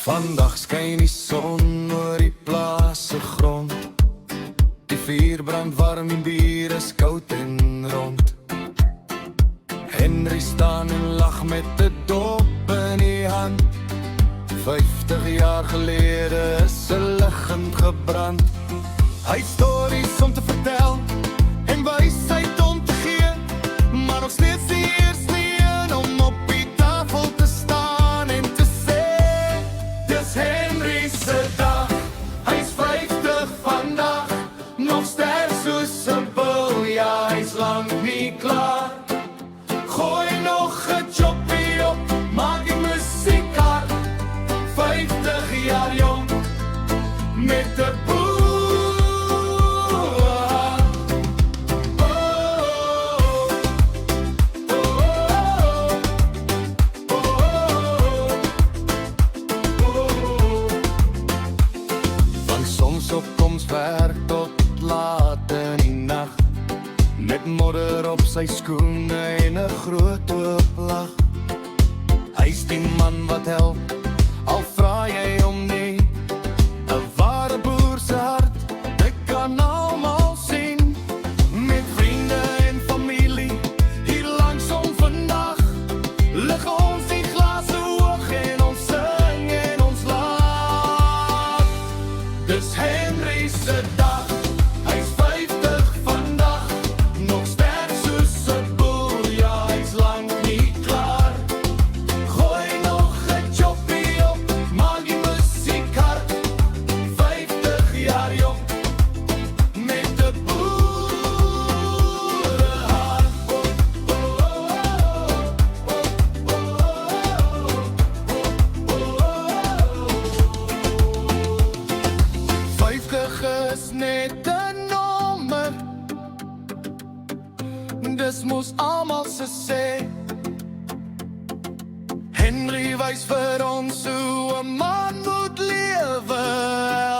Vandag skyn die son oor die plaas se grond. Die vuur brand warm en bier is koud en rond. Henry staan en lag met 'n dop in die hand. 50 jaar gelede is 'n liggend gebrand. Hy stories om te vertel en wysheid om te gee, maar nog steeds die eerste een om op die tafel te staan en te sê: dis Henry se dag, hy's 50 vandag, nog sterk soos 'n bul, ja, hy's lank nie klaar. Gooi nog 'n choppie op, maak die musiek hard. 50 jaar jong, met 'n boer. Van sonsopkomswerk tot laat in die nag, met modder op sy skoene en 'n groot oop lag. Hy's die man wat help, al vra jy om nie. 'n ware boer se hart, dit kan almal sien. Met vriende en familie, hier langs hom vandag, lig ons die glase hoog en ons sing en ons lag. Dis Henry se dag, hy's 50 vandag, nog sterk soos 'n bul, ja, hy's lank nie klaar. Gooi nog 'n choppie op, maak die musiek hard. 50 jaar jong, met 'n boerenhart. 50 is net 'n nommer, dis mos almal se sê. Henry wys vir ons hoe 'n man moet lewe.